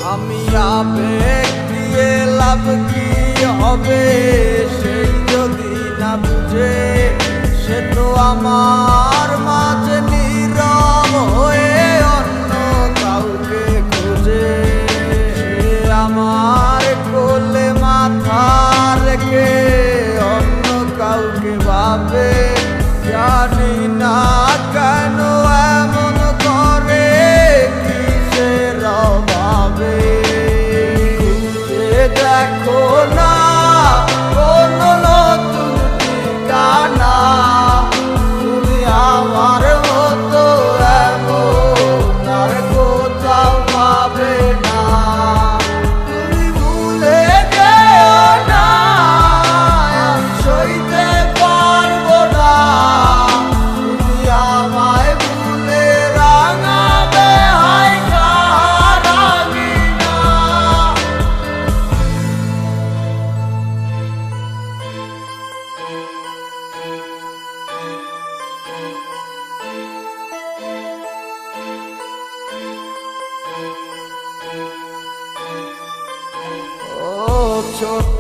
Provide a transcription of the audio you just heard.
আমি আবেগ দিয়ে লাভ কি হবে, সেই যদি না বুঝে সে তো আমার মাঝে নীরব হয়ে অন্য কাউকে খুঁজে। সে আমার কোলে মাথা রেখে অন্য কাউকে ভাবে, জানি না কেন এমন করে, কিসের অভাবে। খুঁজে দেখো না কোনো নতুন ঠিকানা, তুমি আমার মতো এমন আর কোথাও পাবে না। তুমি ভুলে যেও না, আমি সইতে পারবো না। তুমি আমায় ভুলে রাঙাবে হায় রাঙিনা। ও ছোট্ট